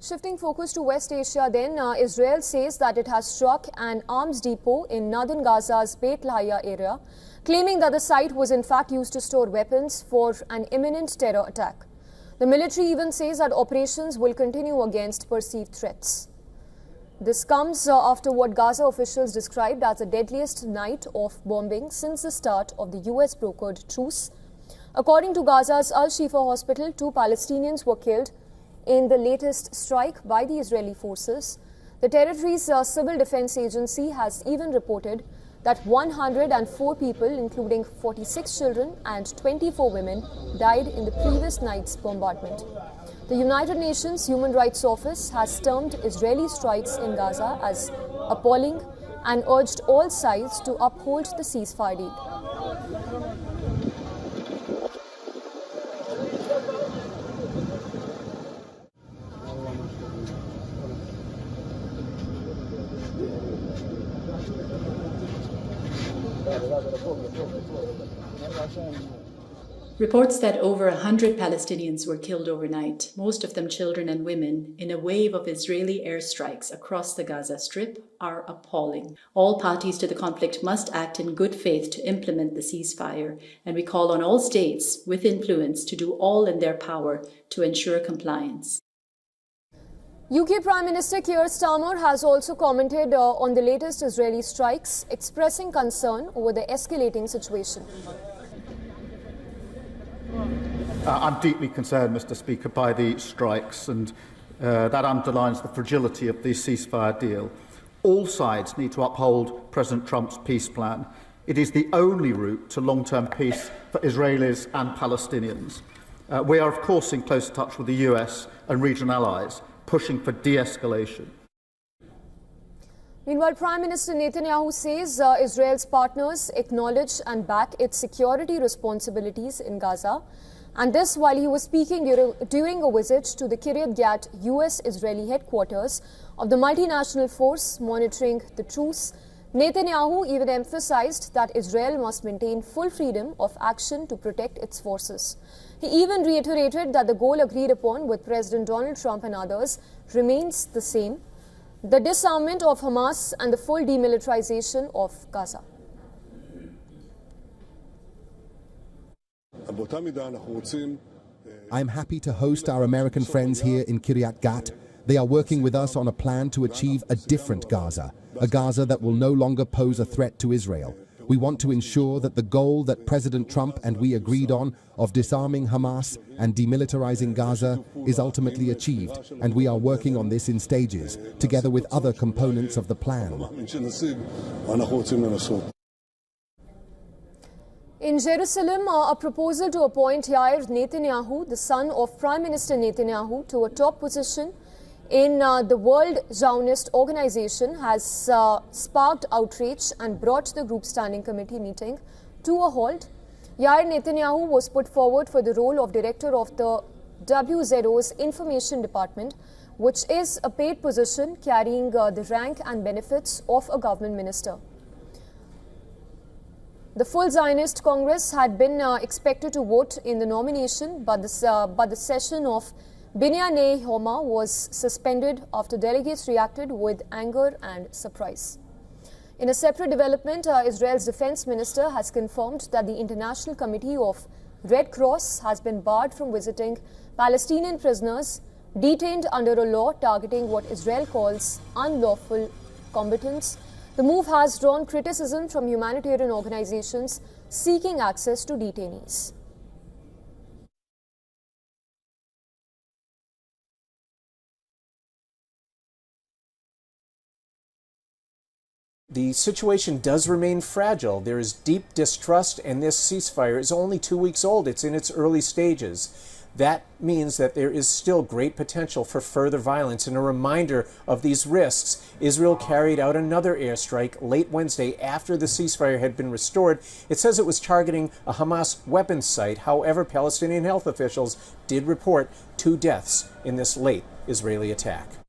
Shifting focus to West Asia then, Israel says that it has struck an arms depot in northern Gaza's Beit Lahia area, claiming that the site was in fact used to store weapons for an imminent terror attack. The military even says that operations will continue against perceived threats. This comes after what Gaza officials described as the deadliest night of bombing since the start of the US-brokered truce. According to Gaza's Al-Shifa hospital, 2 Palestinians were killed in the latest strike by the Israeli forces. The territory's civil defense agency has even reported that 104 people, including 46 children and 24 women, died in the previous night's bombardment. The United Nations Human Rights Office has termed Israeli strikes in Gaza as appalling and urged all sides to uphold the ceasefire deal. Reports that over 100 Palestinians were killed overnight, most of them children and women, in a wave of Israeli airstrikes across the Gaza Strip are appalling. All parties to the conflict must act in good faith to implement the ceasefire, and we call on all states with influence to do all in their power to ensure compliance. UK Prime Minister Keir Starmer has also commented on the latest Israeli strikes, expressing concern over the escalating situation. I'm deeply concerned, Mr. Speaker, by the strikes, and that underlines the fragility of the ceasefire deal. All sides need to uphold President Trump's peace plan. It is the only route to long-term peace for Israelis and Palestinians. We are, of course, in close touch with the US and regional allies, pushing for de-escalation. Meanwhile, Prime Minister Netanyahu says Israel's partners acknowledge and back its security responsibilities in Gaza. And this while he was speaking during a visit to the Kiryat Gat US-Israeli headquarters of the multinational force monitoring the truce. Netanyahu even emphasized that Israel must maintain full freedom of action to protect its forces. He even reiterated that the goal agreed upon with President Donald Trump and others remains the same: the disarmament of Hamas and the full demilitarization of Gaza. I'm happy to host our American friends here in Kiryat Gat. They are working with us on a plan to achieve a different Gaza, a Gaza that will no longer pose a threat to Israel. We want to ensure that the goal that President Trump and we agreed on of disarming Hamas and demilitarizing Gaza is ultimately achieved, and we are working on this in stages, together with other components of the plan. In Jerusalem, a proposal to appoint Yair Netanyahu, the son of Prime Minister Netanyahu, to a top position in the World Zionist Organization has sparked outrage and brought the group's standing committee meeting to a halt. Yair Netanyahu was put forward for the role of director of the WZO's information department, which is a paid position carrying the rank and benefits of a government minister. The full Zionist Congress had been expected to vote in the nomination, but the session of Binyanei Homa was suspended after delegates reacted with anger and surprise. In a separate development, Israel's defense minister has confirmed that the International Committee of Red Cross has been barred from visiting Palestinian prisoners detained under a law targeting what Israel calls unlawful combatants. The move has drawn criticism from humanitarian organizations seeking access to detainees. The situation does remain fragile. There is deep distrust, and this ceasefire is only 2 weeks old. It's in its early stages. That means that there is still great potential for further violence. And a reminder of these risks, Israel carried out another airstrike late Wednesday after the ceasefire had been restored. It says it was targeting a Hamas weapons site. However, Palestinian health officials did report 2 deaths in this late Israeli attack.